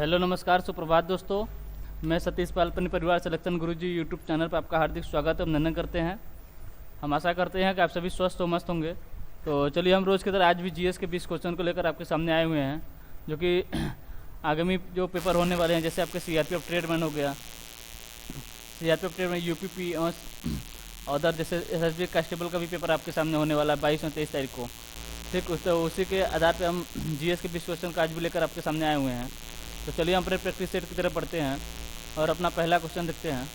Hello नमस्कार सुप्रभात दोस्तों। मैं सतीश पाल अपने परिवार सिलेक्शन गुरुजी यूट्यूब चैनल पर आपका हार्दिक स्वागत और अभिनंदन करते हैं। हम आशा करते हैं कि आप सभी स्वस्थ और मस्त होंगे। तो चलिए हम रोज़ की तरह आज भी जीएस के 20 क्वेश्चन को लेकर आपके सामने आए हुए हैं, जो कि आगामी जो पेपर होने वाले हैं, जैसे आपके सीआरपीएफ ट्रेडमैन हो गया, सीआरपीएफ ट्रेडमैन यूपीपी और अदर जैसे एसएसबी कांस्टेबल का भी पेपर आपके सामने होने वाला है 22 और 23 तारीख को। ठीक, तो उसी के आधार पर हम जीएस के 20 क्वेश्चन का आज भी लेकर आपके सामने आए हुए हैं। तो चलिए हम अपने प्रैक्टिस सेट की तरफ बढ़ते हैं और अपना पहला क्वेश्चन देखते हैं।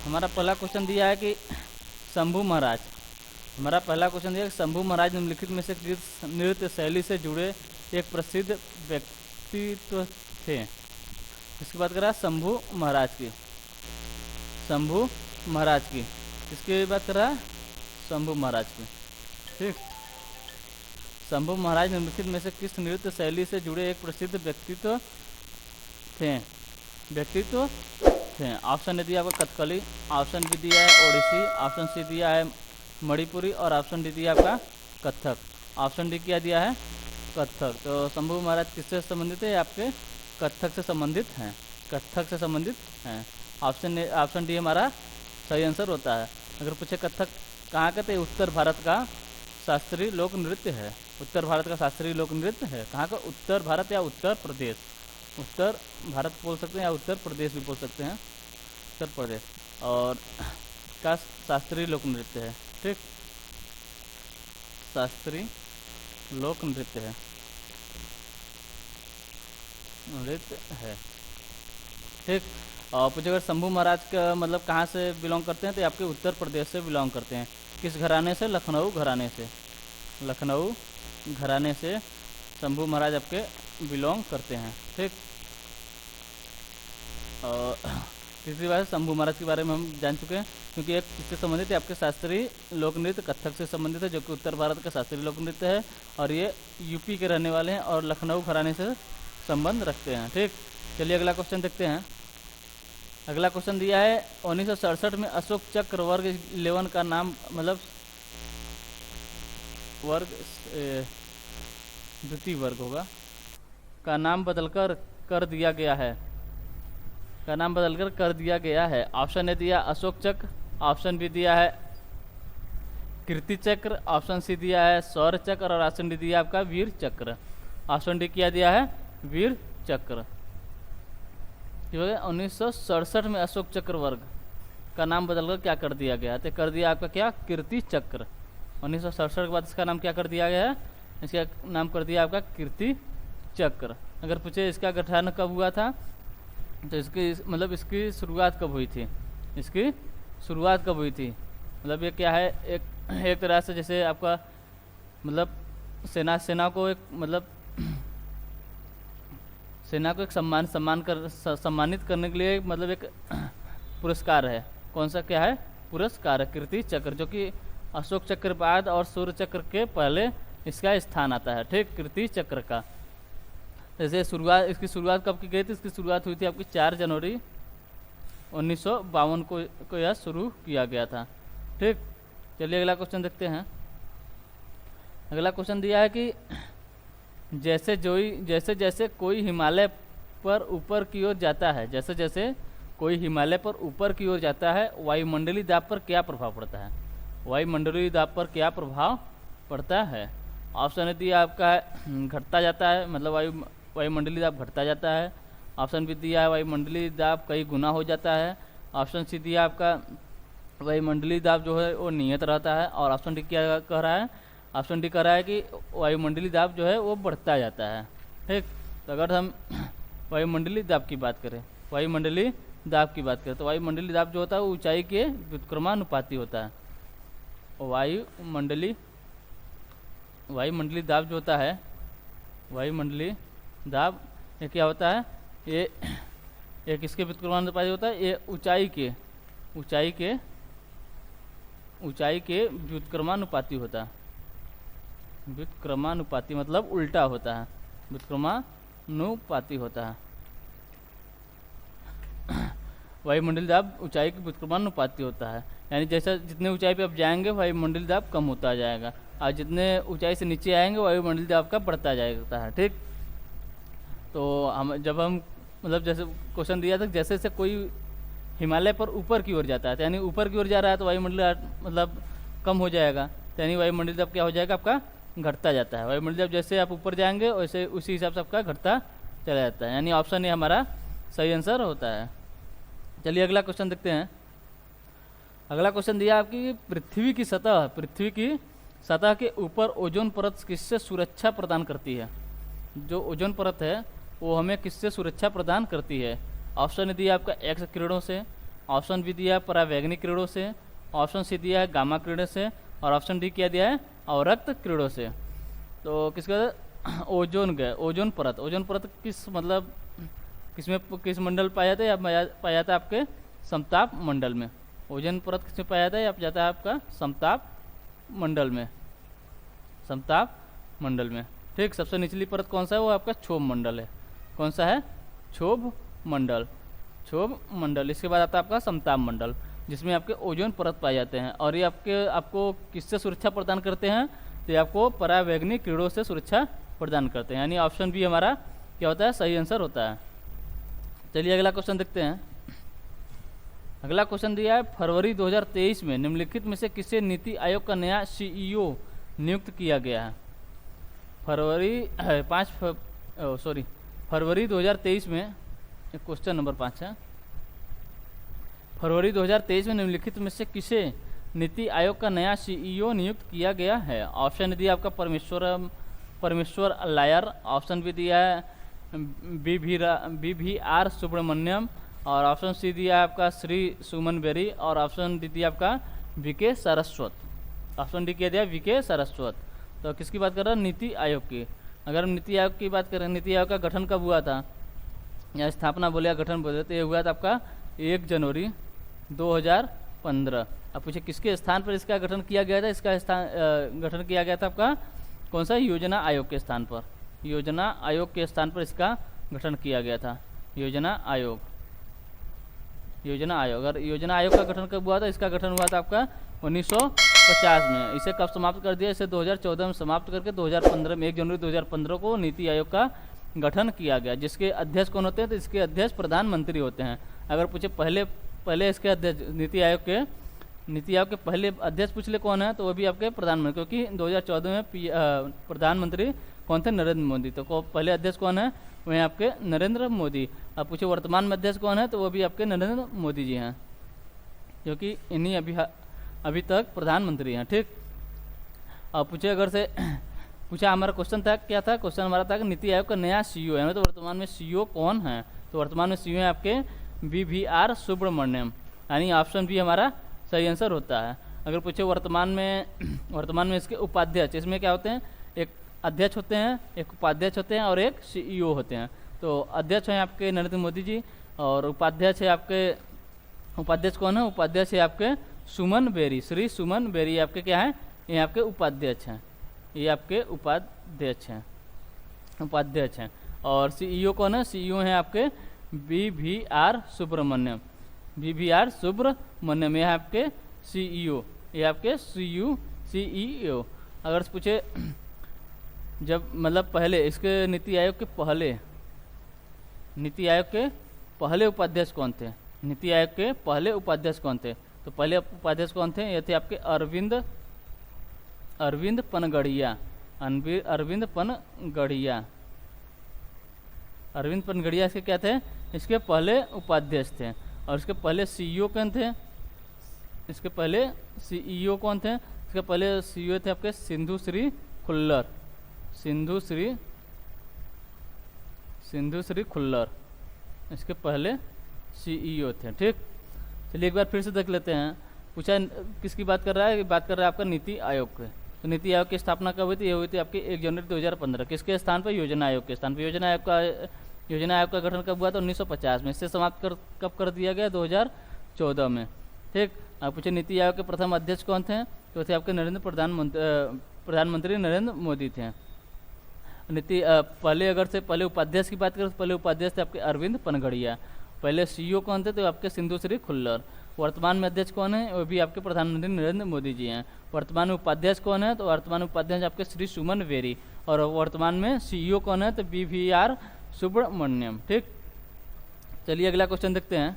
हमारा पहला क्वेश्चन दिया है कि शंभू महाराज, हमारा पहला क्वेश्चन दिया है कि शंभू महाराज निम्नलिखित में से किस नृत्य शैली से जुड़े एक प्रसिद्ध व्यक्तित्व थे। इसकी बात कर रहा है शंभू महाराज की, शंभू महाराज की, इसकी बात कर रहा है शंभू महाराज की। ठीक, शंभू महाराज निम्नलिखित में से किस नृत्य शैली से जुड़े एक प्रसिद्ध व्यक्तित्व थे, व्यक्तित्व थे। ऑप्शन ए दिया आपका कथकली, ऑप्शन बी दिया है ओडिसी, ऑप्शन सी दिया है मणिपुरी और ऑप्शन डी दिया आपका कथक। ऑप्शन डी क्या दिया है, कथक। तो शंभू महाराज किससे संबंधित है, आपके कथक से संबंधित हैं, कथक से संबंधित हैं। ऑप्शन डी हमारा सही आंसर होता है। अगर पूछे कथक कहाँ का, तो उत्तर भारत का शास्त्रीय लोक नृत्य है, उत्तर भारत का शास्त्रीय लोक नृत्य है। कहाँ का, उत्तर भारत या उत्तर प्रदेश, उत्तर भारत बोल सकते हैं या उत्तर प्रदेश भी बोल सकते हैं, उत्तर प्रदेश और का शास्त्रीय लोक नृत्य है। ठीक, शास्त्रीय लोक नृत्य है, नृत्य है। ठीक, और पूछे अगर शंभू महाराज का मतलब कहाँ से बिलोंग करते हैं, तो आपके उत्तर प्रदेश से बिलोंग करते हैं। किस घराने से, लखनऊ घराने से, लखनऊ घराने से शंभू महाराज आपके बिलोंग करते हैं। ठीक, और तीसरी बात शंभू महाराज के बारे में हम जान चुके हैं, क्योंकि एक किससे संबंधित है, आपके शास्त्रीय लोक नृत्य कथक से संबंधित है, जो कि उत्तर भारत का शास्त्रीय लोक नृत्य है और ये यूपी के रहने वाले हैं और लखनऊ घराने से संबंध रखते हैं। ठीक, चलिए अगला क्वेश्चन देखते हैं। अगला क्वेश्चन दिया है 1967 में अशोक चक्र वर्ग 11 का नाम मतलब वर्ग द्वितीय वर्ग होगा का नाम बदलकर कर दिया गया है, का नाम बदलकर कर दिया गया है। ऑप्शन ए दिया अशोक चक्र, ऑप्शन बी दिया है कीर्ति चक्र, ऑप्शन सी दिया है शौर्य चक्र और ऑप्शन डी दिया आपका वीर चक्र। ऑप्शन डी क्या दिया है, वीर चक्र। 1967 में अशोक चक्र वर्ग का नाम बदलकर क्या कर दिया गया, तो कर दिया आपका क्या, कीर्ति चक्र। 1967 के बाद इसका नाम क्या कर दिया गया है, इसका नाम कर दिया आपका कीर्ति चक्र। अगर पूछे इसका गठन कब हुआ था, तो इसकी मतलब इसकी शुरुआत कब हुई थी, इसकी शुरुआत कब हुई थी, मतलब ये क्या है, एक तरह से जैसे आपका मतलब सेना को एक मतलब सेना को एक सम्मानित करने के लिए मतलब एक पुरस्कार है। कौन सा क्या है, पुरस्कार है कीर्ति चक्र, जो कि अशोक चक्र बाद और सूर्य चक्र के पहले इसका स्थान आता है। ठीक, कीर्ति चक्र का जैसे इसकी शुरुआत कब की गई थी, इसकी शुरुआत हुई थी आपकी 4 जनवरी 1952 को यह शुरू किया गया था। ठीक, चलिए अगला क्वेश्चन देखते हैं। अगला क्वेश्चन दिया है कि जैसे जैसे कोई हिमालय पर ऊपर की ओर जाता है, जैसे जैसे कोई हिमालय पर ऊपर की ओर जाता है, वायुमंडलीय दाब पर क्या प्रभाव पड़ता है, वायुमंडलीय दाब पर क्या प्रभाव पड़ता है। ऑप्शन दिया आपका है घटता जाता है, मतलब वायुमंडलीय दाब घटता जाता है। ऑप्शन बी दिया है वायुमंडलीय दाब कई गुना हो जाता है। ऑप्शन सी दिया आपका वायुमंडलीय दाब जो है वो नियत रहता है। और ऑप्शन डी क्या कह रहा है, ऑप्शन डी कह रहा है कि वायुमंडलीय दाब जो है वो बढ़ता जाता है। ठीक, तो अगर हम वायुमंडलीय दाब की बात करें, वायुमंडलीय दाब की बात करें, तो वायुमंडलीय दाब जो होता है वो ऊंचाई के व्युत्क्रमानुपाती होता है। वायुमंडलीय दाब जो होता है, वायुमंडलीय दाब ये क्या होता है, ये किसके व्युत्क्रमानुपाती होता है, ये ऊंचाई के व्युत्क्रमानुपाती होता है। व्युत्क्रमानुपाती मतलब उल्टा होता है, व्युत्क्रमानुपाती होता है। वायुमंडलीय दाब ऊंचाई के व्युत्क्रमानुपाती होता है, यानी जैसा जितने ऊंचाई पे आप जाएंगे वायुमंडलीय दाब कम होता जाएगा। और जितने ऊंचाई से नीचे आएंगे वायुमंडलीय दाब आपका बढ़ता जाएगा है। ठीक, तो हम जब हम मतलब जैसे क्वेश्चन दिया था, जैसे जैसे कोई हिमालय पर ऊपर की ओर जाता है, तो यानी ऊपर की ओर जा रहा है तो वायुमंडलीय मतलब कम हो जाएगा, तो यानी वायुमंडलीय दाब क्या हो जाएगा आपका घटता जाता है। वायुमंडलीय दाब जैसे आप ऊपर जाएंगे वैसे उसी हिसाब से आपका घटता चला जाता है, यानी ऑप्शन ए हमारा सही आंसर होता है। चलिए अगला क्वेश्चन देखते हैं। अगला क्वेश्चन दिया आपकी पृथ्वी की सतह के ऊपर ओजोन परत किससे सुरक्षा प्रदान करती है। जो ओजोन परत है वो हमें किससे सुरक्षा प्रदान करती है। ऑप्शन दिया आपका एक्स किरणों से, ऑप्शन बी दिया परावैंगनिक किरणों से, ऑप्शन सी दिया है गामा किरणों से, और ऑप्शन डी क्या दिया है अवरक्त किरणों से। तो किसका ओजोन परत किस मतलब किस मंडल पाया जाता है, या पाया जाता है आपके समताप मंडल में। ओजोन परत किसमें पाया जाता है, या जाता है आपका समताप मंडल में। ठीक, सबसे निचली परत कौन सा है, वो आपका क्षोभ मंडल है। कौन सा है, क्षोभ मंडल। इसके बाद आता है आपका समताप मंडल, जिसमें आपके ओजोन परत पाए जाते हैं। और ये आपको किससे सुरक्षा प्रदान करते हैं, तो ये आपको परावैंगनिक किरणों से सुरक्षा प्रदान करते हैं, यानी ऑप्शन बी हमारा क्या होता है सही आंसर होता है। चलिए अगला क्वेश्चन देखते हैं। अगला क्वेश्चन दिया है फरवरी 2023 में निम्नलिखित में से किसे नीति आयोग का नया सीईओ नियुक्त किया गया है। फरवरी 2023 में क्वेश्चन नंबर 5 है। फरवरी 2023 में निम्नलिखित में से किसे नीति आयोग का नया सीईओ नियुक्त किया गया है। ऑप्शन दिया आपका परमेश्वर लायर, ऑप्शन भी दिया है BVR सुब्रमण्यम, और ऑप्शन सी दिया आपका श्री सुमन बेरी, और ऑप्शन डी दिया आपका VK सारस्वत। ऑप्शन डी क्या दिया VK सारस्वत। तो किसकी बात कर रहा है, नीति आयोग की। अगर हम नीति आयोग की बात करें, नीति आयोग का गठन कब हुआ था, या स्थापना बोले या गठन बोले, तो ये हुआ था आपका 1 जनवरी 2015। अब पूछे किसके स्थान पर इसका गठन किया गया था। इसका गठन किया गया था आपका कौन सा, योजना आयोग के स्थान पर। योजना आयोग के स्थान पर इसका गठन किया गया था। योजना आयोग। अगर योजना आयोग का गठन कब हुआ था, इसका गठन हुआ था आपका 1950 में। इसे कब समाप्त कर दिया, इसे 2014 में समाप्त करके 2015 में 1 जनवरी 2015 को नीति आयोग का गठन किया गया, जिसके अध्यक्ष कौन होते हैं, तो इसके अध्यक्ष प्रधानमंत्री होते हैं। अगर पूछे पहले इसके अध्यक्ष नीति आयोग के पहले अध्यक्ष पूछ ले कौन है, तो वो भी आपके प्रधानमंत्री, क्योंकि 2014 में प्रधानमंत्री कौन थे, नरेंद्र मोदी। तो पहले अध्यक्ष कौन है, वह आपके नरेंद्र मोदी। अब पूछे वर्तमान में अध्यक्ष कौन है, तो वो भी आपके नरेंद्र मोदी जी हैं, क्योंकि इन्हीं अभी तक प्रधानमंत्री हैं। ठीक, अब पूछे अगर से पूछा हमारा क्वेश्चन था, क्या था क्वेश्चन हमारा था कि नीति आयोग का नया सीईओ है, तो वर्तमान में सीईओ कौन है। तो वर्तमान में सीईओ है आपके BVR सुब्रमण्यम, यानी ऑप्शन बी हमारा सही आंसर होता है। अगर पूछे वर्तमान में इसके उपाध्यक्ष, इसमें क्या होते हैं, एक अध्यक्ष होते हैं, एक उपाध्यक्ष होते हैं, और एक सीईओ होते हैं। तो अध्यक्ष हैं आपके नरेंद्र मोदी जी, और उपाध्यक्ष कौन है, उपाध्यक्ष है आपके सुमन बेरी, श्री सुमन बेरी आपके क्या है, ये आपके उपाध्यक्ष हैं। और सीईओ कौन है, सीईओ हैं आपके BVR सुब्रमण्यम, ये आपके सीईओ, सीईओ। अगर पूछे जब मतलब पहले इसके नीति आयोग के पहले उपाध्यक्ष कौन थे, तो पहले उपाध्यक्ष कौन थे, ये थे आपके अरविंद पनगड़िया। इसके क्या थे, इसके पहले उपाध्यक्ष थे। और इसके पहले सीईओ कौन थे, इसके पहले सीईओ थे आपके सिंधु श्री खुल्लर, इसके पहले सीईओ थे। ठीक, चलिए एक बार फिर से देख लेते हैं। पूछा किसकी बात कर रहा है, बात कर रहा है आपका नीति आयोग के। तो नीति आयोग की स्थापना कब हुई थी, ये हुई थी आपकी 1 जनवरी 2015। किसके स्थान पर, योजना आयोग के स्थान पर। योजना आयोग का गठन कब हुआ था, 1950 में। इससे समाप्त कब कर दिया गया, 2014 में। ठीक, आप पूछे नीति आयोग के प्रथम अध्यक्ष कौन थे, तो थे आपके प्रधानमंत्री नरेंद्र मोदी थे। पहले उपाध्यक्ष की बात करें, तो पहले उपाध्यक्ष थे आपके अरविंद पनगड़िया। पहले सीईओ कौन थे, तो आपके सिंधु श्री खुल्लर। वर्तमान में अध्यक्ष कौन है? वो भी आपके प्रधानमंत्री नरेंद्र मोदी जी हैं। वर्तमान में उपाध्यक्ष कौन है? तो वर्तमान में उपाध्यक्ष आपके श्री सुमन वेरी। और वर्तमान में सीईओ कौन है? तो BVR सुब्रमण्यम। ठीक, चलिए अगला क्वेश्चन देखते हैं।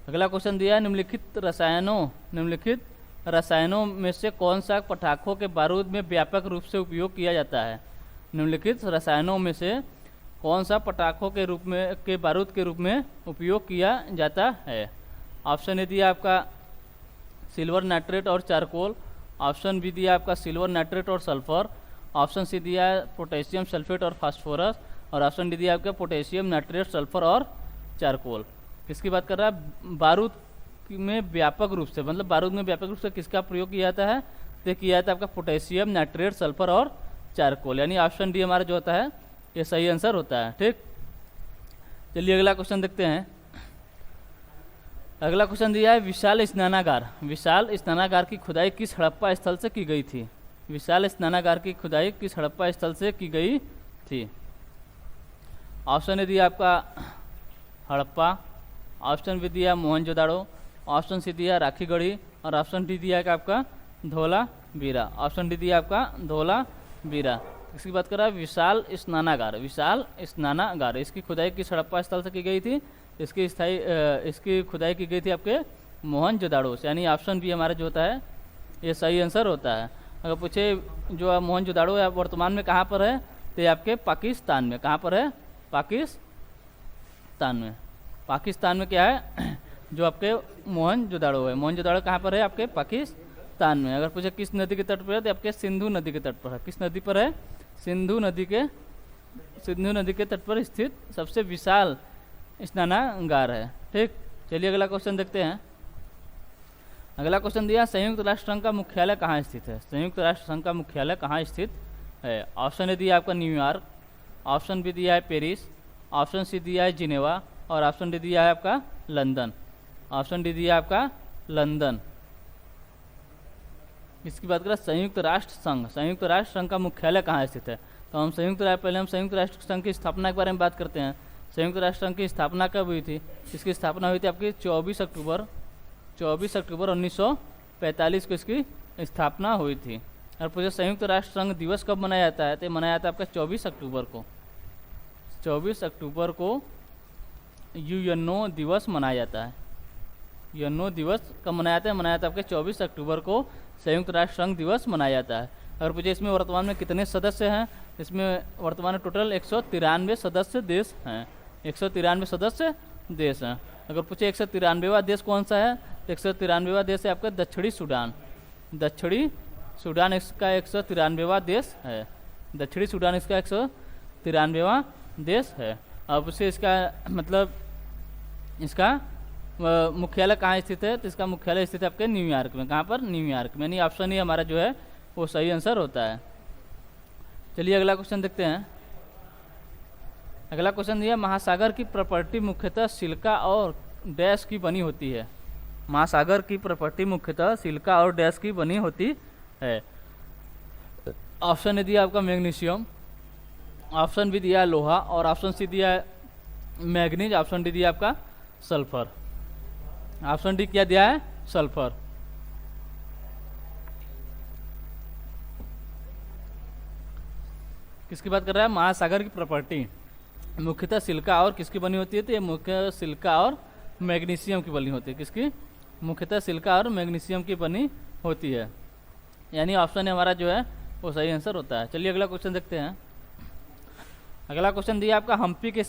अगला क्वेश्चन दिया है निम्नलिखित रसायनों में से कौन सा पटाखों के बारूद में व्यापक रूप से उपयोग किया जाता है? निम्नलिखित रसायनों में से कौन सा पटाखों के बारूद के रूप में उपयोग किया जाता है? ऑप्शन ए दिया आपका सिल्वर नाइट्रेट और चारकोल। ऑप्शन बी दिया आपका सिल्वर नाइट्रेट और सल्फर। ऑप्शन सी दिया है पोटेशियम सल्फेट और फास्फोरस। और ऑप्शन डी दिया आपका पोटेशियम नाइट्रेट सल्फर और चारकोल। किसकी बात कर रहा है? बारूद में व्यापक रूप से, मतलब बारूद में व्यापक रूप से किसका प्रयोग किया जाता है? तो किया जाता है आपका पोटेशियम नाइट्रेट सल्फर और चारकोल, यानी ऑप्शन डी हमारा जो होता है ये सही आंसर होता है। ठीक, चलिए अगला क्वेश्चन देखते हैं। अगला क्वेश्चन दिया है विशाल स्नानागार। विशाल स्नानागार की खुदाई किस हड़प्पा स्थल से की गई थी? विशाल स्नानागार की खुदाई किस हड़प्पा स्थल से की गई थी? ऑप्शन ए दिया आपका हड़प्पा। ऑप्शन बी दिया मोहनजोदाड़ो। ऑप्शन सी दिया राखीगढ़ी। और ऑप्शन डी दिया है आपका धोलावीरा। ऑप्शन डी दिया आपका धोलावीरा। इसकी बात कर रहा है विशाल स्नानागार। विशाल स्नानागार इसकी खुदाई किस हड़प्पा स्थल से की गई थी? इसकी खुदाई की गई थी आपके मोहनजोदाड़ो से, यानी ऑप्शन बी हमारा जो होता है ये सही आंसर होता है। अगर पूछे जो मोहनजोदाड़ो है वर्तमान में कहाँ पर है? तो ये आपके पाकिस्तान में। कहाँ पर है? पाकिस्तान में। पाकिस्तान में क्या है? जो आपके मोहनजोदाड़ो है। मोहनजोदाड़ो कहाँ पर है? आपके पाकिस्तान में। अगर पूछे किस नदी के तट पर है? तो आपके सिंधु नदी के तट पर है। किस नदी पर है? सिंधु नदी के तट पर स्थित सबसे विशाल स्नानागार है। ठीक, चलिए अगला क्वेश्चन देखते हैं। अगला क्वेश्चन दिया संयुक्त राष्ट्र संघ का मुख्यालय कहाँ स्थित है? संयुक्त राष्ट्र संघ का मुख्यालय कहाँ स्थित है? ऑप्शन ए दिया आपका न्यूयॉर्क। ऑप्शन बी दिया है पेरिस। ऑप्शन सी दिया है जिनेवा। और ऑप्शन डी दिया है आपका लंदन। ऑप्शन डी दिया आपका लंदन। इसकी बात करें संयुक्त राष्ट्र संघ। संयुक्त राष्ट्र संघ का मुख्यालय कहाँ स्थित है? तो हम पहले हम संयुक्त राष्ट्र संघ की स्थापना के बारे में बात करते हैं। संयुक्त राष्ट्र संघ की स्थापना कब हुई थी? इसकी स्थापना हुई थी आपकी 24 अक्टूबर 1945 को इसकी स्थापना हुई थी। और पूछे संयुक्त राष्ट्र संघ दिवस कब मनाया जाता है? तो मनाया जाता है आपका 24 अक्टूबर को। 24 अक्टूबर को यूएनओ दिवस मनाया जाता है। यूएनओ दिवस कब मनाया जाता है? मनाया जाता है आपके 24 अक्टूबर को संयुक्त राष्ट्र संघ दिवस मनाया जाता है। अगर पूछे इसमें वर्तमान में कितने सदस्य हैं? इसमें वर्तमान में टोटल 193 सदस्य देश हैं। 193 सदस्य देश हैं। अगर पूछे 193वां देश कौन सा है? तो 193वां देश है आपका दक्षिणी सूडान। दक्षिणी सूडान इसका 193वां देश है। दक्षिणी सूडान इसका 193वां देश है। अब उसे इसका मतलब इसका मुख्यालय कहाँ स्थित है? तो इसका मुख्यालय स्थित है आपके न्यूयॉर्क में। कहाँ पर? न्यूयॉर्क में। यानी ऑप्शन ही हमारा जो है वो सही आंसर होता है। चलिए अगला क्वेश्चन देखते हैं। अगला क्वेश्चन दिया महासागर की प्रॉपर्टी मुख्यतः सिलिका और डैश की बनी होती है। महासागर की प्रॉपर्टी मुख्यतः सिलिका और डैश की बनी होती है। ऑप्शन ए दिया आपका मैग्नीशियम। ऑप्शन बी दिया लोहा। और ऑप्शन सी दिया मैग्नीज। ऑप्शन डी दिया आपका सल्फर। ऑप्शन डी क्या दिया है? सल्फर। किसकी बात कर रहा है? महासागर की प्रॉपर्टी मुख्यतः सिलिका और किसकी बनी होती है? तो ये मुख्य सिलिका और मैग्नीशियम की बनी होती है। किसकी? मुख्यतः सिलिका और मैग्नीशियम की बनी होती है। यानी ऑप्शन हमारा जो है वो सही आंसर होता है। चलिए अगला क्वेश्चन देखते हैं। अगला क्वेश्चन दिया आपका हम्पी के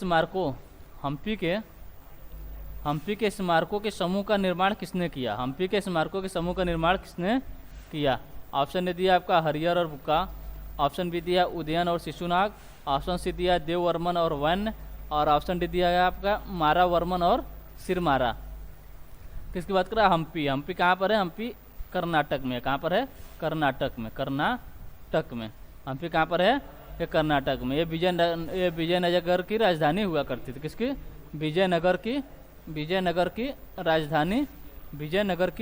स्मारकों के समूह का निर्माण किसने किया? हम्पी के स्मारकों के समूह का निर्माण किसने किया? ऑप्शन ए दिया आपका हरिहर और बुक्का। ऑप्शन बी दिया उदयन और शिशुनाग। ऑप्शन सी दिया देववर्मन और वन्य। और ऑप्शन डी दिया है आपका मारावर्मन और सिरमारा। किसकी बात कर रहा है? हम्पी। हम्पी कहाँ पर है? हम्पी कर्नाटक में। कहाँ पर है? कर्नाटक में। कर्नाटक में। हम्पी कहाँ पर है? ये कर्नाटक में। ये विजयनगर की राजधानी हुआ करती थी। किसकी? विजयनगर की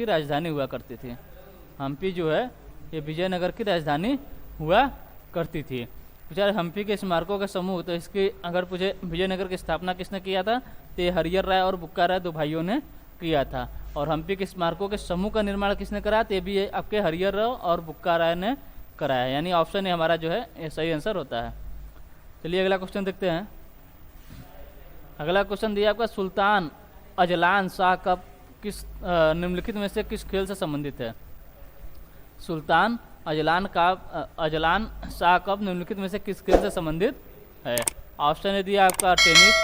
राजधानी हुआ करती थी। हम्पी जो है ये विजयनगर की राजधानी हुआ करती थी। पूछा हम्पी के स्मारकों का समूह, तो इसकी अगर पूछे विजयनगर की स्थापना किसने किया था? तो हरिहर राय और बुक्का राय दो भाइयों ने किया था। और हम्पी के स्मारकों के समूह का निर्माण किसने कराया? तो ये भी आपके हरिहर राव और बुक्का राय ने कराया। यानी ऑप्शन ए हमारा जो है ये सही आंसर होता है। चलिए अगला क्वेश्चन देखते हैं। अगला क्वेश्चन दिया आपका, सुल्तान अजलान शाह कप किस निम्नलिखित में से किस खेल से संबंधित है? सुल्तान अजलान शाह कप निम्नलिखित में से किस खेल से संबंधित है? ऑप्शन ए दिया आपका टेनिस,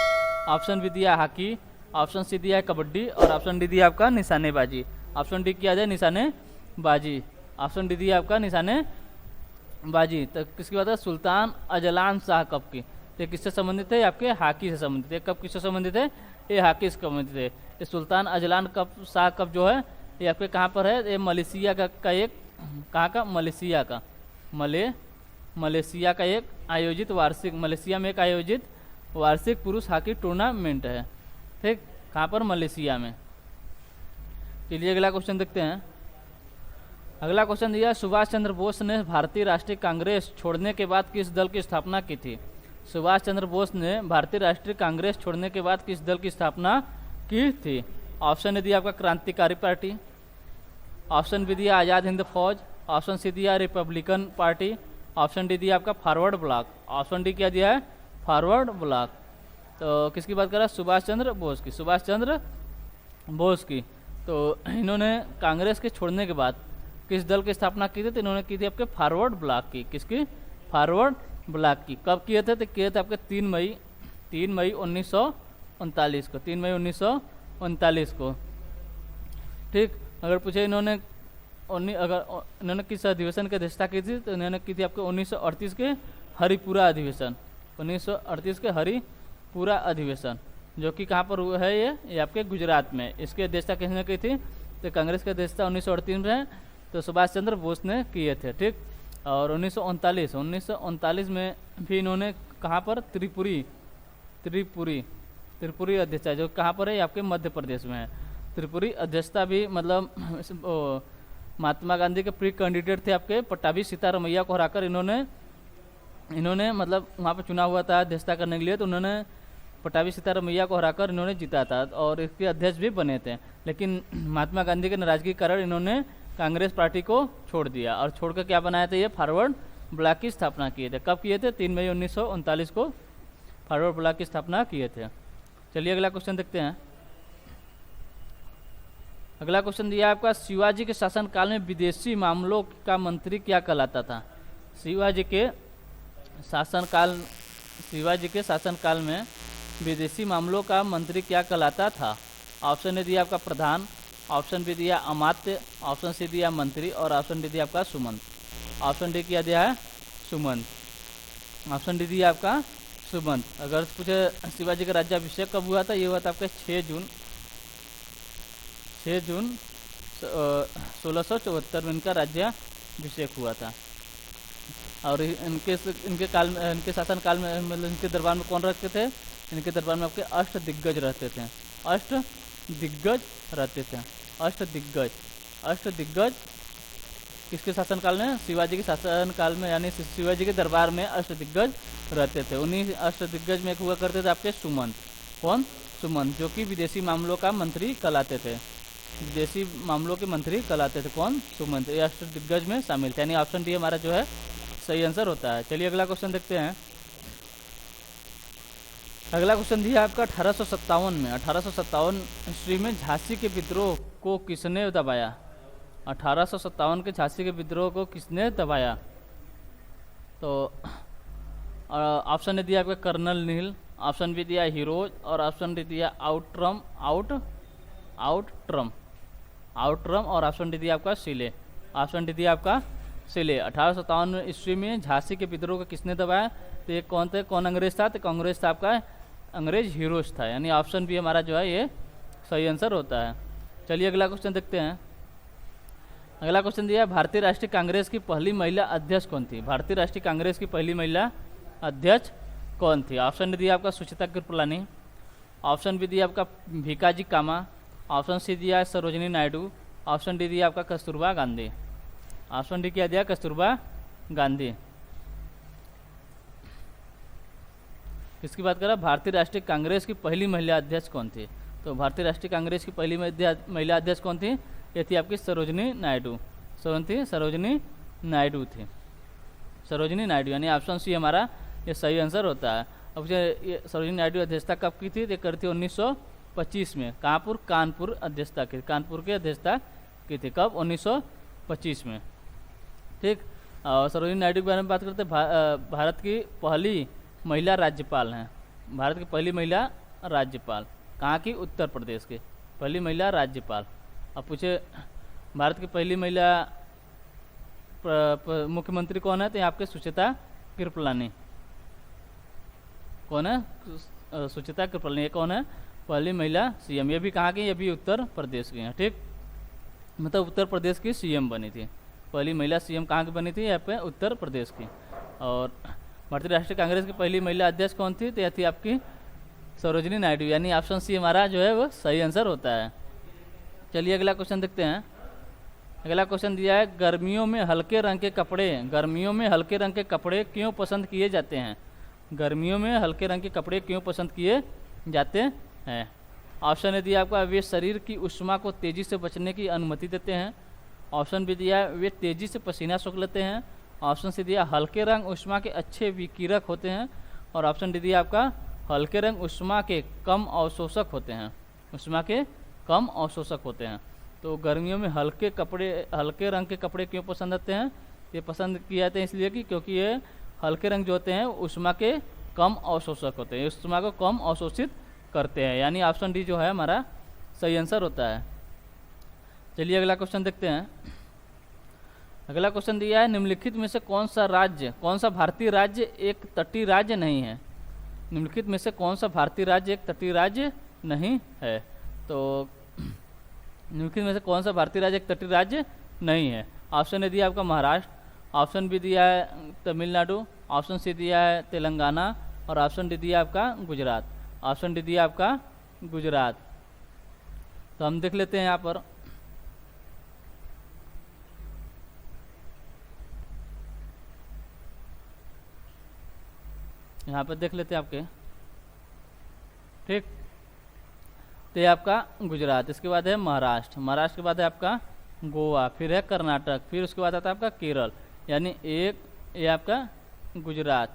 ऑप्शन बी दिया हॉकी, ऑप्शन सी दिया है कबड्डी और ऑप्शन डी दिया आपका निशानेबाजी। ऑप्शन डी किया जाए निशानेबाजी, ऑप्शन डी दिया आपका निशानेबाजी। तो किसकी बात है? सुल्तान अजलान शाह कप की। ये किससे संबंधित है? आपके हॉकी से संबंधित है। कप किससे संबंधित है? ये हॉकी से संबंधित है। ये Sultan Azlan cup Shah cup जो है ये आपके कहाँ पर है? ये मलेशिया का एक कहाँ का? मलेशिया का मलेशिया का एक आयोजित वार्षिक, मलेशिया में एक आयोजित वार्षिक पुरुष हॉकी टूर्नामेंट है। ठीक, कहाँ पर? मलेशिया में। चलिए अगला क्वेश्चन देखते हैं। अगला क्वेश्चन दिया, सुभाष चंद्र बोस ने भारतीय राष्ट्रीय कांग्रेस छोड़ने के बाद किस दल की स्थापना की थी? सुभाष चंद्र बोस ने भारतीय राष्ट्रीय कांग्रेस छोड़ने के बाद किस दल की स्थापना की थी? ऑप्शन ए दिया आपका क्रांतिकारी पार्टी, ऑप्शन बी दिया आज़ाद हिंद फौज, ऑप्शन सी दिया रिपब्लिकन पार्टी, ऑप्शन डी दिया आपका फॉरवर्ड ब्लॉक। ऑप्शन डी क्या दिया है? Forward block. तो किसकी बात कर रहा है? सुभाष चंद्र बोस की, सुभाष चंद्र बोस की। तो इन्होंने कांग्रेस के छोड़ने के बाद किस दल की स्थापना की थी? तो इन्होंने की थी आपके फॉरवर्ड ब्लॉक की। किसकी? फॉरवर्ड ब्लॉक की। कब किए थे? तो किए थे आपके 3 मई 1939 को, 3 मई 1939 को। ठीक, अगर पूछे इन्होंने किस अधिवेशन की अध्यक्षता की थी? तो इन्होंने की थी आपके 1938 के हरिपुरा अधिवेशन, 1938 के हरिपुरा अधिवेशन, जो कि कहाँ पर हुआ है? ये आपके गुजरात में। इसकी अध्यक्षता किसने की थी? तो कांग्रेस की अध्यक्षता 1938 में है, तो सुभाष चंद्र बोस ने किए थे। ठीक, और 1939 में भी इन्होंने कहाँ पर? त्रिपुरी अध्यक्षता, जो कहाँ पर है? आपके मध्य प्रदेश में है। त्रिपुरी अध्यक्षता भी मतलब महात्मा गांधी के प्री कैंडिडेट थे आपके पट्टाभी सीतारमैया को हराकर इन्होंने मतलब वहाँ पर चुनाव हुआ था अध्यक्षता करने के लिए, तो उन्होंने पट्टाभी सीतारमैया को हराकर इन्होंने जीता था और इसके अध्यक्ष भी बने थे। लेकिन महात्मा गांधी के नाराजगी के कारण इन्होंने कांग्रेस पार्टी को छोड़ दिया और छोड़कर क्या बनाया था? ये फॉरवर्ड ब्लॉक की स्थापना किए थे। कब किए थे? 3 मई 1939 को फॉरवर्ड ब्लॉक की स्थापना किए थे। चलिए अगला क्वेश्चन देखते हैं। अगला क्वेश्चन दिया आपका, शिवाजी के शासनकाल में विदेशी मामलों का मंत्री क्या कहलाता था? शिवाजी के शासनकाल में विदेशी मामलों का मंत्री क्या कहलाता था? ऑप्शन ए दिया आपका प्रधान, ऑप्शन बी दिया अमात्य, ऑप्शन सी दिया मंत्री और ऑप्शन डी दिया आपका सुमंत। ऑप्शन डी क्या दिया है? सुमंत। ऑप्शन डी दिया आपका सुमंत। अगर पूछे शिवाजी का राज्याभिषेक कब हुआ था? ये हुआ था आपके 6 जून 1674 में इनका राज्याभिषेक हुआ था। और इनके शासन काल में मतलब इनके दरबार में कौन रहते थे? इनके दरबार में आपके अष्टदिग्गज रहते थे। अष्टदिग्गज किसके शासनकाल में? शिवाजी के शासनकाल में, यानी शिवाजी के दरबार में अष्टदिग्गज रहते थे। उन्हीं अष्टदिग्गज में एक हुआ करते थे आपके सुमंत। कौन? सुमंत, जो कि विदेशी मामलों का मंत्री कहलाते थे। विदेशी मामलों के मंत्री कहलाते थे। कौन? सुमंत। ये अष्टदिग्गज में शामिल थे। यानी ऑप्शन डी हमारा जो है सही आंसर होता है। चलिए अगला क्वेश्चन देखते हैं। अगला क्वेश्चन दिया आपका 1857 में। 1857 ईस्वी में झांसी के विद्रोह को किसने दबाया? 1857 के झांसी के विद्रोह को किसने दबाया? तो ऑप्शन ए दिया आपका कर्नल नील, ऑप्शन बी दिया हीरोज और ऑप्शन डी दिया आउटरम और ऑप्शन डी दिया आपका सिले। ऑप्शन डी दिया आपका सिले। 1857 ईस्वी में झांसी के विद्रोह को किसने दबाया? तो ये कौन थे? कौन अंग्रेज था? तो कांग्रेस था आपका अंग्रेज हीरोज था। यानी ऑप्शन बी हमारा जो है ये सही आंसर होता है। चलिए अगला क्वेश्चन देखते हैं। अगला क्वेश्चन दिया है, भारतीय राष्ट्रीय कांग्रेस की पहली महिला अध्यक्ष कौन थी? भारतीय राष्ट्रीय कांग्रेस की पहली महिला अध्यक्ष कौन थी? ऑप्शन दिया आपका सुचिता कृपलानी, ऑप्शन बी दिया आपका भीकाजी कामा, ऑप्शन सी दिया सरोजिनी नायडू, ऑप्शन डी दिया आपका कस्तूरबा गांधी। ऑप्शन डी क्या दिया? कस्तूरबा गांधी। किसकी बात कर रहा है? भारतीय राष्ट्रीय कांग्रेस की पहली महिला अध्यक्ष कौन थी? तो भारतीय राष्ट्रीय कांग्रेस की पहली महिला अध्यक्ष कौन थी? ये थी आपकी सरोजनी नायडू। सरोजनी नायडू थी, सरोजनी नायडू, यानी ऑप्शन सी हमारा ये सही आंसर होता है। अब ये सरोजनी नायडू अध्यक्षता कब की थी? ये करी थी 1925 में। कानपुर अध्यक्षता की, कानपुर की अध्यक्षता की थी। कब? 1925 में। ठीक। और सरोजनी नायडू के बारे में बात करते हैं, भारत की पहली महिला राज्यपाल हैं। भारत की पहली महिला राज्यपाल कहाँ की? उत्तर प्रदेश की पहली महिला राज्यपाल। अब पूछे भारत की पहली महिला मुख्यमंत्री कौन है? तो आपके सुचिता कृपलानी। कौन है? सुचिता कृपलानी। ये कौन है? पहली महिला सीएम। ये भी कहाँ की? ये भी उत्तर प्रदेश की हैं। ठीक, मतलब उत्तर प्रदेश की सीएम बनी थी। पहली महिला सीएम कहाँ की बनी थी? यहाँ पे उत्तर प्रदेश की। और भारतीय राष्ट्रीय कांग्रेस की पहली महिला अध्यक्ष कौन थी? तो यह थी आपकी सरोजनी नायडू, यानी ऑप्शन सी हमारा जो है वो सही आंसर होता है। चलिए अगला क्वेश्चन देखते हैं। अगला क्वेश्चन दिया है, गर्मियों में हल्के रंग के कपड़े क्यों पसंद किए जाते हैं? गर्मियों में हल्के रंग के कपड़े क्यों पसंद किए जाते हैं? ऑप्शन ए दिया आपका, वे शरीर की ऊष्मा को तेजी से बचने की अनुमति देते हैं। ऑप्शन बी दिया, वे तेजी से पसीना सोख लेते हैं। ऑप्शन सी दिया, हल्के रंग ऊष्मा के अच्छे विकिरक होते हैं। और ऑप्शन डी दिया आपका, हल्के रंग ऊष्मा के कम अवशोषक होते हैं। तो गर्मियों में हल्के रंग के कपड़े क्यों पसंद आते हैं? ये पसंद किए जाते हैं इसलिए कि क्योंकि ये हल्के रंग जो होते हैं ऊष्मा के कम अवशोषक होते हैं, ऊष्मा को कम अवशोषित करते हैं, यानी ऑप्शन डी जो है हमारा सही आंसर होता है। चलिए अगला क्वेश्चन देखते हैं। अगला क्वेश्चन दिया है, निम्नलिखित में से कौन सा भारतीय राज्य एक तटीय राज्य नहीं है? निम्नलिखित में से कौन सा भारतीय राज्य एक तटीय राज्य नहीं है? तो निम्नलिखित में से कौन सा भारतीय राज्य एक तटीय राज्य नहीं है? ऑप्शन ए दिया आपका महाराष्ट्र, ऑप्शन बी दिया है तमिलनाडु, ऑप्शन सी दिया है तेलंगाना और ऑप्शन डी दिया आपका गुजरात। ऑप्शन डी दिया आपका गुजरात। तो हम देख लेते हैं यहाँ पर। यहाँ पर देख लेते हैं आपके। ठीक, तो ये आपका गुजरात, इसके बाद है महाराष्ट्र के बाद है आपका गोवा, फिर है कर्नाटक, फिर उसके बाद आता है आपका केरल, यानी एक ये आपका गुजरात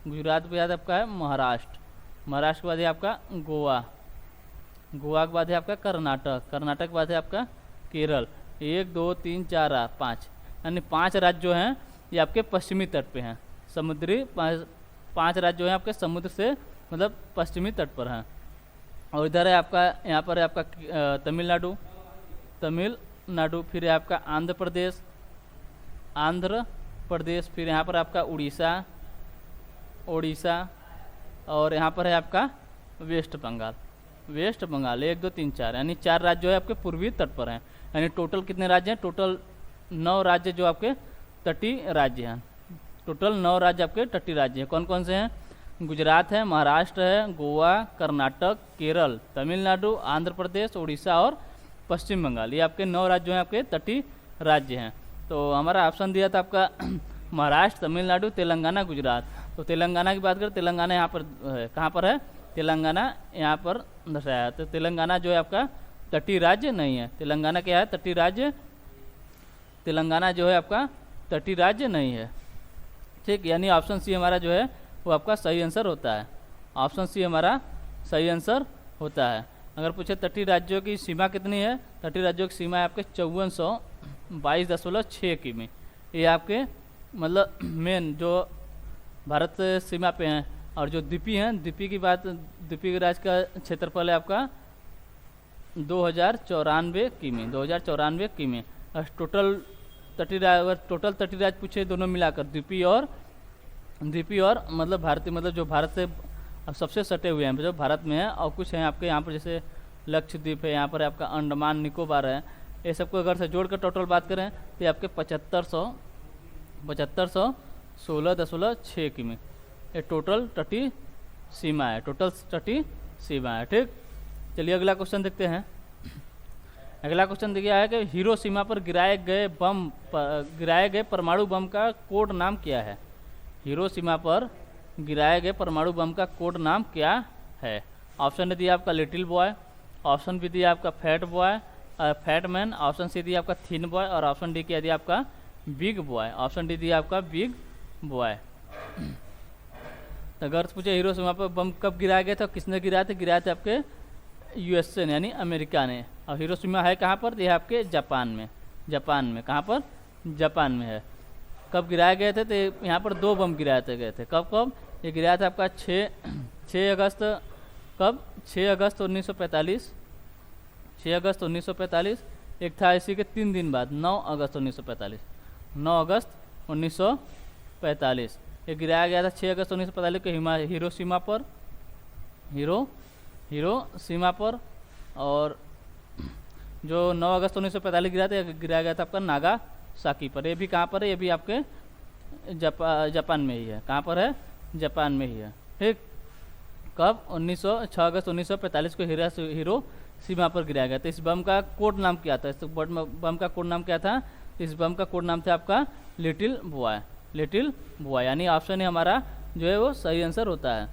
के बाद आपका है महाराष्ट्र के बाद है आपका गोवा के बाद है आपका कर्नाटक के बाद है आपका केरल। 1 2 3 4 5, यानी 5 राज्य जो हैं ये आपके पश्चिमी तट पे हैं। समुद्री 5 राज्य जो हैं आपके समुद्र से मतलब पश्चिमी तट पर हैं। और इधर है आपका, यहाँ पर है आपका तमिलनाडु, फिर है आपका आंध्र प्रदेश, फिर यहाँ पर आपका उड़ीसा, और यहाँ पर है आपका वेस्ट बंगाल। 1 2 3 4, यानी 4 राज्य जो है आपके पूर्वी तट पर हैं। यानी टोटल कितने राज्य हैं? टोटल 9 राज्य जो आपके तटीय राज्य हैं। टोटल 9 राज्य आपके तटीय राज्य हैं। कौन कौन से हैं? गुजरात है, महाराष्ट्र है, गोवा, कर्नाटक, केरल, तमिलनाडु, आंध्र प्रदेश, उड़ीसा और पश्चिम बंगाल। ये आपके 9 राज्य हैं, आपके तटीय राज्य हैं। तो हमारा ऑप्शन दिया था आपका महाराष्ट्र, तमिलनाडु, तेलंगाना, गुजरात। तो तेलंगाना की बात करें, तेलंगाना यहाँ पर है, कहाँ पर है? तेलंगाना यहाँ पर दर्शाया है। तो तेलंगाना जो है आपका तटीय राज्य नहीं है। तेलंगाना क्या है? तटीय राज्य। तेलंगाना जो है आपका तटीय राज्य नहीं है। ठीक, यानी ऑप्शन सी हमारा जो है वो आपका सही आंसर होता है। ऑप्शन सी हमारा सही आंसर होता है। अगर पूछे तटीय राज्यों की सीमा कितनी है? तटीय राज्यों की सीमा है आपके 5422.6 किमी। ये आपके मतलब मेन जो भारत सीमा पे हैं। और जो द्वीपी हैं, द्वीपी राज्य का क्षेत्रफल है आपका 2094 किमी। और टोटल तटीय राज्य पूछे दोनों मिलाकर, द्वीपी और मतलब भारतीय, मतलब जो भारत से सबसे सटे हुए हैं जो भारत में है, और कुछ हैं आपके यहाँ पर जैसे लक्षद्वीप है, यहाँ पर आपका अंडमान निकोबार है। ये सबको अगर से जोड़ कर टोटल बात करें तो ये आपके 7516.6 किमी ये टोटल तटीय सीमा है। ठीक, चलिए अगला क्वेश्चन देखते हैं। अगला क्वेश्चन दिया है कि हिरोशिमा पर गिराए गए परमाणु बम का कोड नाम क्या है? हिरोशिमा पर गिराए गए परमाणु बम का कोड नाम क्या है? ऑप्शन दिया आपका लिटिल बॉय, ऑप्शन बी दिया आपका fat boy, fat man, option C दिया आपका थिन बॉय और ऑप्शन डी क्या दिया आपका बिग बॉय, ऑप्शन डी दिया आपका बिग बॉय। तो अगर पूछे हिरोशिमा पर बम कब गिराया गया था, किसने गिराया था, गिराया था आपके यूएसए ने यानी अमेरिका ने। और हिरोशिमा है कहाँ पर, यह आपके जापान में, जापान में, कहाँ पर, जापान में है। कब गिराए गए थे, तो यहाँ पर 2 बम गिराए थे गए थे। कब कब ये गिराया था आपका 6 अगस्त, कब 6 अगस्त 1945, 6 अगस्त 1945। एक था इसी के 3 दिन बाद 9 अगस्त 1945, 9 अगस्त 1945 ये गिराया गया था 6 अगस्त 1945 के हिरोशिमा पर, हिरोशिमा पर। और जो 9 अगस्त 1945 गिराया गया था आपका नागासाकी पर। ये भी कहाँ पर है, ये भी आपके जापान में ही है। कहाँ पर है, जापान में ही है। ठीक, कब 6 अगस्त 1945 को हिरोशिमा पर गिराया गया था। इस बम का कोड नाम क्या था, इस बम का कोड नाम क्या था, इस बम का कोड नाम था आपका लिटिल बॉय, लिटिल बॉय। यानी ऑप्शन है हमारा जो है वो सही आंसर होता है।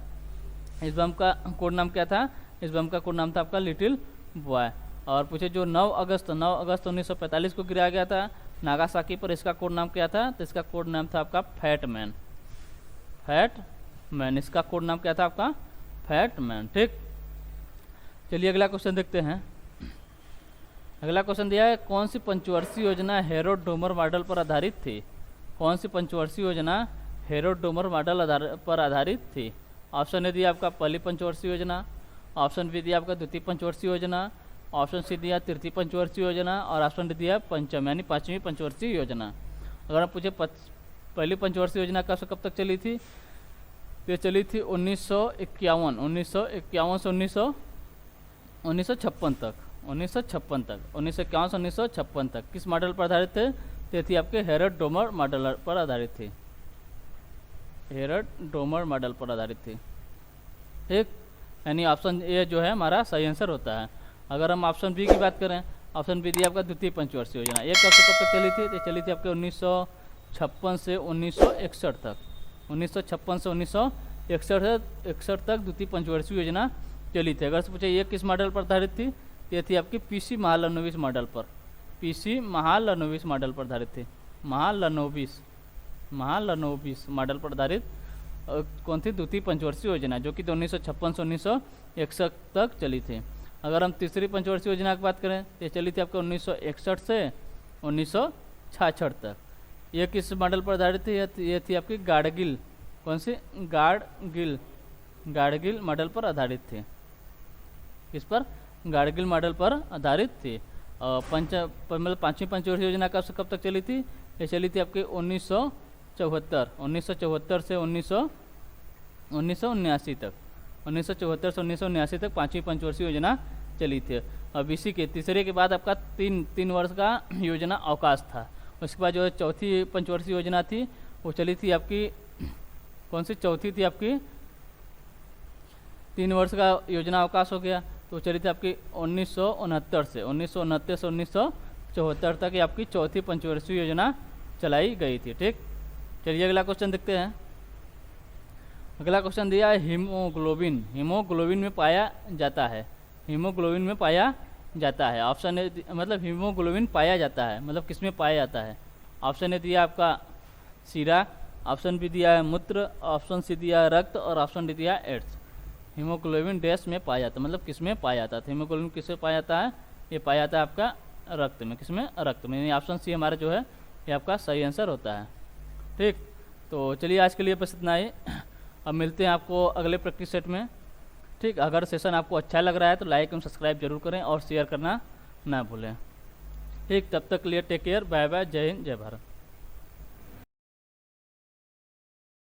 इस बम का कोड नाम क्या था, इस बम का कोड नाम था आपका लिटिल बॉय। और पूछे जो 9 अगस्त 1945 को गिराया गया था नागासाकी पर, इसका कोड नाम क्या था, तो इसका कोड नाम था आपका फैट मैन, फैट मैन। इसका कोड नाम क्या था आपका फैट मैन। ठीक, चलिए अगला क्वेश्चन देखते हैं। अगला क्वेश्चन दिया है, कौन सी पंचवर्षीय योजना हेरोड डोमर मॉडल पर आधारित थी, कौन सी पंचवर्षीय योजना हेरोड डोमर मॉडल पर आधारित थी। ऑप्शन ए दिया आपका पहली पंचवर्षीय योजना, ऑप्शन बी दिया आपका द्वितीय पंचवर्षीय योजना, ऑप्शन सी दिया तृतीय पंचवर्षीय योजना और ऑप्शन डी दिया पंचम यानी 5वीं पंचवर्षीय योजना। अगर आप पूछे पहली पंचवर्षीय योजना कब तक चली थी, ये चली थी 1951 से 1956 तक, 1951 तक, 1951 से 1956 तक। किस मॉडल पर आधारित थे, ये थी आपके हेरोड डोमर मॉडल पर आधारित थी, हेरोड डोमर मॉडल पर आधारित थी। ठीक, यानी ऑप्शन ए जो है हमारा सही आंसर होता है। अगर हम ऑप्शन बी की बात करें, ऑप्शन बी दिया आपका द्वितीय पंचवर्षीय योजना। ये कब से कब तक चली थी, तो चली थी आपके 1956 से 1961 तक, 1956 से 1961 तक द्वितीय पंचवर्षीय योजना चली थी। अगर से पूछे ये किस मॉडल पर आधारित थी, ये थी आपकी पीसी महालनोबिस मॉडल पर, पीसी महालनोबिस मॉडल पर आधारित थी, महालनोबिस मॉडल पर आधारित कौन थी, द्वितीय पंचवर्षीय योजना, जो कि 1956 से 1961 तक चली थी। अगर हम तीसरी पंचवर्षीय योजना की बात करें, ये चली थी आपके 1961 से 1966 तक। ये किस मॉडल पर आधारित थी, ये थी आपकी गाडगिल, कौन सी, गाडगिल मॉडल पर आधारित थी। किस पर, गाडगिल मॉडल पर आधारित थी। मतलब 5वीं पंचवर्षीय योजना कब तक चली थी, ये चली थी आपके 1974 से 1979 तक, 1974 से 1979 तक 5वीं पंचवर्षीय योजना चली थी। अब इसी के तीसरे के बाद आपका तीन वर्ष का योजना अवकाश था। उसके बाद जो चौथी पंचवर्षीय योजना थी वो चली थी आपकी, कौन सी चौथी थी आपकी, 3 वर्ष का योजना अवकाश हो गया, तो चली थी आपकी 1969 से 1974 तक ये आपकी चौथी पंचवर्षीय योजना चलाई गई थी। ठीक, चलिए अगला क्वेश्चन देखते हैं। अगला क्वेश्चन दिया है, हीमोग्लोबिन में पाया जाता है, हीमोग्लोबिन में पाया जाता है। ऑप्शन ए मतलब हीमोग्लोबिन पाया जाता है मतलब किस में पाया जाता है। ऑप्शन ए दिया आपका सीरा, ऑप्शन बी दिया है मूत्र, ऑप्शन सी दिया है रक्त और ऑप्शन डी दिया है एड्स। हीमोग्लोबिन डैश में पाया जाता है मतलब किस में पाया जाता है। हीमोग्लोबिन किसमें पाया जाता है, ये पाया जाता है आपका रक्त में, किसमें, रक्त में। ऑप्शन सी हमारा जो है ये आपका सही आंसर होता है। ठीक, तो चलिए आज के लिए बस इतना ही। अब मिलते हैं आपको अगले प्रैक्टिस सेट में। ठीक, अगर सेशन आपको अच्छा लग रहा है तो लाइक एवं सब्सक्राइब जरूर करें और शेयर करना ना भूलें। ठीक, तब तक के लिए टेक केयर, बाय बाय, जय हिंद, जय भारत।